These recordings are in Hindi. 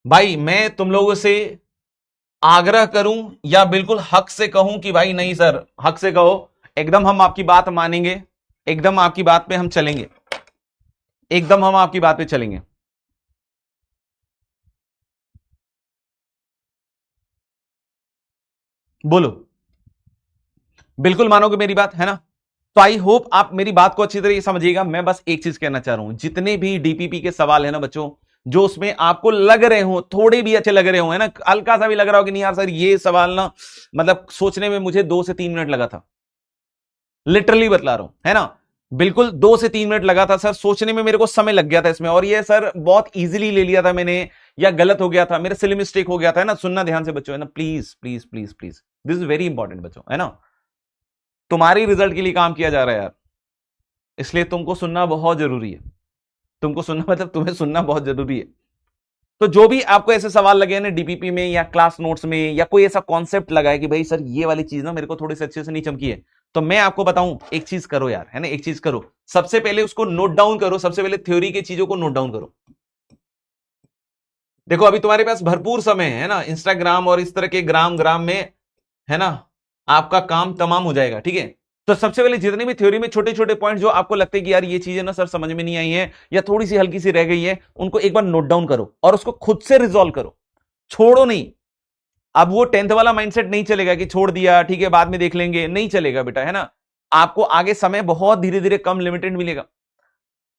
भाई मैं तुम लोगों से आग्रह करूं या बिल्कुल हक से कहूं कि भाई नहीं सर, हक से कहो, एकदम हम आपकी बात मानेंगे, एकदम आपकी बात पे हम चलेंगे, एकदम हम आपकी बात पे चलेंगे। बोलो, बिल्कुल मानोगे मेरी बात, है ना? तो आई होप आप मेरी बात को अच्छी तरीके से समझिएगा। मैं बस एक चीज कहना चाह रहा हूं, जितने भी डीपीपी के सवाल है ना बच्चों, जो उसमें आपको लग रहे हो, थोड़े भी अच्छे लग रहे हो, है ना, हल्का सा भी लग रहा हो कि नहीं यार सर ये सवाल ना, मतलब सोचने में मुझे 2 से 3 मिनट लगा था, लिटरली बतला रहा हूं, है ना, बिल्कुल 2 से 3 मिनट लगा था सर, सोचने में मेरे को समय लग गया था इसमें, और ये सर बहुत इजीली ले लिया था मैंने, या गलत हो गया था, मेरे सिली मिस्टेक हो गया था, है ना। सुनना ध्यान से बच्चों, है ना, please please please please, this is very important बच्चों, है ना, तुम्हारी रिजल्ट के लिए काम किया जा रहा है यार, इसलिए तुमको सुनना बहुत जरूरी है, तुमको सुनना मतलब तुम्हें सुनना बहुत जरूरी है। तो जो भी आपको ऐसे सवाल लगे ना डीपीपी में या क्लास नोट्स में, या कोई ऐसा कॉन्सेप्ट लगा है कि भाई सर ये वाली चीज ना मेरे को थोड़ी सी अच्छे से नहीं चमकी है, तो मैं आपको बताऊं, एक चीज करो यार, है ना, एक चीज करो, सबसे पहले उसको नोट डाउन करो, सबसे पहले थ्योरी की चीजों को नोट डाउन करो। देखो अभी तुम्हारे पास भरपूर समय है ना, इंस्टाग्राम और इस तरह के ग्राम ग्राम में, है ना, आपका काम तमाम हो जाएगा, ठीक है। तो सबसे पहले जितने भी थ्योरी में छोटे छोटे पॉइंट जो आपको लगते हैं कि यार ये चीजें ना सर समझ में नहीं आई है, या थोड़ी सी हल्की सी रह गई है, उनको एक बार नोट डाउन करो और उसको खुद से रिजॉल्व करो, छोड़ो नहीं। अब वो 10th वाला माइंडसेट नहीं चलेगा कि छोड़ दिया ठीक है बाद में देख लेंगे, नहीं चलेगा बेटा, है ना। आपको आगे समय बहुत धीरे धीरे कम लिमिटेड मिलेगा,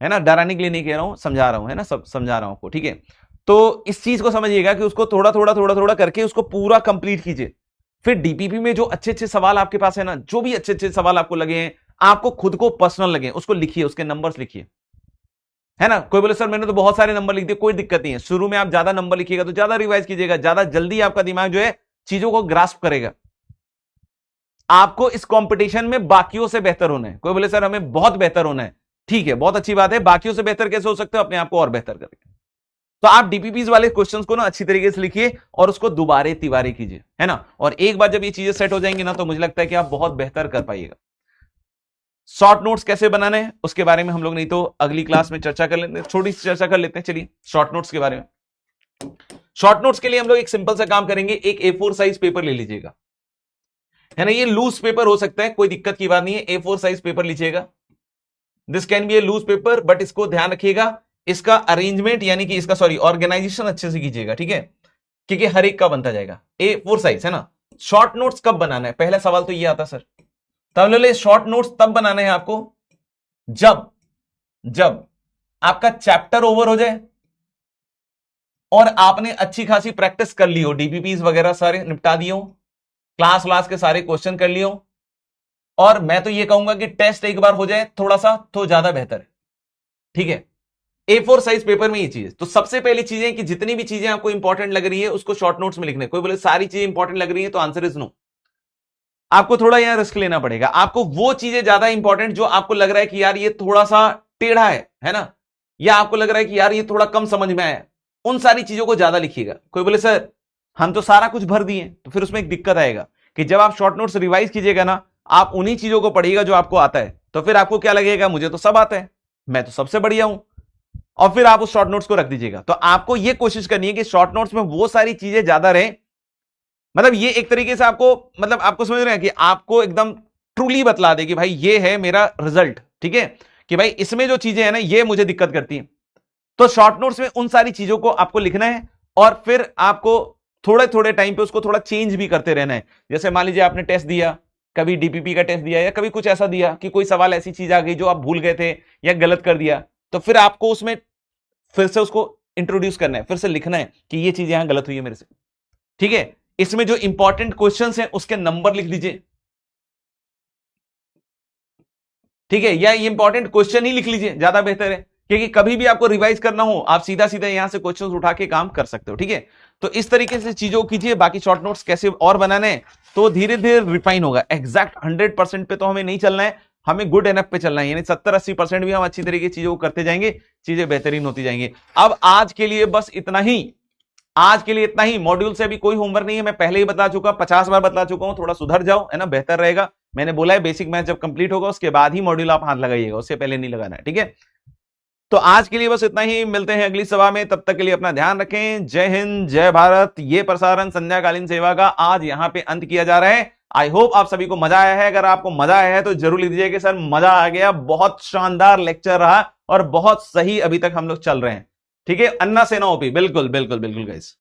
है ना, डराने के लिए नहीं कह रहा हूं, समझा रहा हूं, है ना, सब समझा रहा हूं आपको, ठीक है। तो इस चीज को समझिएगा कि उसको थोड़ा थोड़ा थोड़ा थोड़ा करके उसको पूरा कंप्लीट कीजिए। फिर डीपीपी में जो अच्छे अच्छे सवाल आपके पास है ना, जो भी अच्छे अच्छे सवाल आपको लगे हैं, आपको खुद को पर्सनल लगे, उसको लिखिए, उसके नंबर्स लिखिए, है ना। कोई बोले सर मैंने तो बहुत सारे नंबर लिख दिए, कोई दिक्कत नहीं है, शुरू में आप ज्यादा नंबर लिखिएगा तो ज्यादा रिवाइज कीजिएगा, ज्यादा जल्दी आपका दिमाग जो है चीजों को ग्रास्प करेगा। आपको इस कंपटीशन में बाकियों से बेहतर होना है। कोई बोले सर हमें बहुत बेहतर होना है, ठीक है, बहुत अच्छी बात है, बाकियों से बेहतर कैसे हो सकते हो, अपने आप को और बेहतर करके। तो आप डीपीपीज वाले क्वेश्चंस को ना अच्छी तरीके से लिखिए और उसको दोबारे तिबारे कीजिए, है ना। और एक बार जब ये चीजें सेट हो जाएंगी ना, तो मुझे लगता है कि आप बहुत बेहतर कर पाइएगा। शॉर्ट नोट्स कैसे बनाने हैं उसके बारे में हम लोग नहीं तो अगली क्लास में चर्चा कर लेते हैं, छोटी सी चर्चा कर लेते हैं, चलिए शॉर्ट नोट्स के बारे में। शॉर्ट नोट्स के लिए हम लोग एक सिंपल सा काम करेंगे, एक A4 साइज पेपर ले लीजिएगा, है ना, ये लूज पेपर हो सकता है, कोई दिक्कत की बात नहीं है, A4 साइज पेपर लीजिएगा, this can be a loose paper, but इसको ध्यान रखिएगा, इसका अरेंजमेंट यानी कि इसका सॉरी ऑर्गेनाइजेशन अच्छे से कीजिएगा, ठीक है, क्योंकि हर एक का बनता जाएगा। A4 साइज, है ना। शॉर्ट नोट्स कब बनाना है, पहला सवाल तो ये आता सर, तब शॉर्ट नोट्स तब बनाना है आपको जब जब आपका चैप्टर ओवर हो जाए और आपने अच्छी खासी प्रैक्टिस कर ली हो, डीपीपीज वगैरह सारे निपटा दिए हो, क्लास व्लास के सारे क्वेश्चन कर लिए हो, और मैं तो ये कहूंगा कि टेस्ट एक बार हो जाए थोड़ा सा तो ज्यादा बेहतर है, ठीक है। A4 साइज पेपर में ये चीज, तो सबसे पहली चीज है कि जितनी भी चीजें आपको इंपॉर्टेंट लग रही है उसको शॉर्ट नोट्स में लिखने। कोई बोले सारी चीजें इंपॉर्टेंट लग रही है, तो आंसर इज नो, आपको थोड़ा यहां रिस्क लेना पड़ेगा, आपको वो चीजें ज्यादा इंपॉर्टेंट जो आपको लग रहा है कि यार ये थोड़ा सा टेढ़ा है ना, या आपको लग रहा है कि यार ये थोड़ा कम समझ में आया, उन सारी चीजों को ज्यादा लिखिएगा। कोई बोले सर हम तो सारा कुछ भर दिए, तो फिर उसमें एक दिक्कत आएगा कि जब आप शॉर्ट नोट्स रिवाइज कीजिएगा ना, आप उन्हीं चीजों को पढ़िएगा जो आपको आता है, तो फिर आपको क्या लगेगा, मुझे तो सब आता है, मैं तो सबसे बढ़िया हूं, और फिर आप उस शॉर्ट नोट्स को रख दीजिएगा। तो आपको यह कोशिश करनी है कि शॉर्ट नोट्स में वो सारी चीजें ज्यादा रहे, मतलब ये एक तरीके से आपको, मतलब आपको समझ रहे हैं कि आपको एकदम ट्रूली बतला दे कि भाई ये है मेरा रिजल्ट, ठीक है, कि भाई इसमें जो चीजें हैं ना ये मुझे दिक्कत करती हैं। तो शॉर्ट नोट्स में उन सारी चीजों को आपको लिखना है, और फिर आपको थोड़े थोड़े टाइम पे उसको थोड़ा चेंज भी करते रहना है। जैसे मान लीजिए आपने टेस्ट दिया, कभी डीपीपी का टेस्ट दिया, या कभी कुछ ऐसा दिया कि कोई सवाल ऐसी चीज आ गई जो आप भूल गए थे या गलत कर दिया, तो फिर आपको उसमें फिर से उसको इंट्रोड्यूस करना है, फिर से लिखना है कि ये चीज यहां गलत हुई है मेरे से, ठीक है। इसमें जो इंपॉर्टेंट क्वेश्चंस हैं उसके नंबर लिख लीजिए, ठीक है, या ये इंपॉर्टेंट क्वेश्चन ही लिख लीजिए, ज्यादा बेहतर है, क्योंकि कभी भी आपको रिवाइज करना हो आप सीधा सीधा यहां से क्वेश्चंस उठा के काम कर सकते हो, ठीक है। तो इस तरीके से चीजों को कीजिए। बाकी शॉर्ट नोट्स कैसे और बनाने हैं तो धीरे धीरे रिफाइन होगा, एग्जैक्ट 100% पे तो हमें नहीं चलना है, हमें गुड एनफ पे चलना है, यानी 70-80% भी हम अच्छी तरीके से चीजों को करते जाएंगे, चीजें बेहतरीन होती जाएंगी। अब आज के लिए बस इतना ही, आज के लिए इतना ही, मॉड्यूल से अभी कोई होमवर्क नहीं है, मैं पहले ही बता चुका, 50 बार बता चुका हूं, थोड़ा सुधर जाओ, है ना, बेहतर रहेगा। मैंने बोला है बेसिक मैथ जब कंप्लीट होगा उसके बाद ही मॉड्यूल आप हाथ लगाइएगा, उससे पहले नहीं लगाना है, ठीक है। तो आज के लिए बस इतना ही, मिलते हैं अगली सभा में, तब तक के लिए अपना ध्यान रखें। जय हिंद, जय भारत। ये प्रसारण संध्याकालीन सेवा का आज यहां पे अंत किया जा रहा है। आई होप आप सभी को मजा आया है। अगर आपको मजा आया है तो जरूर लिख दीजिए कि सर मजा आ गया, बहुत शानदार लेक्चर रहा और बहुत सही अभी तक हम लोग चल रहे हैं। ठीक है, अन्ना सेना ओपी, बिल्कुल बिल्कुल बिल्कुल गाइस।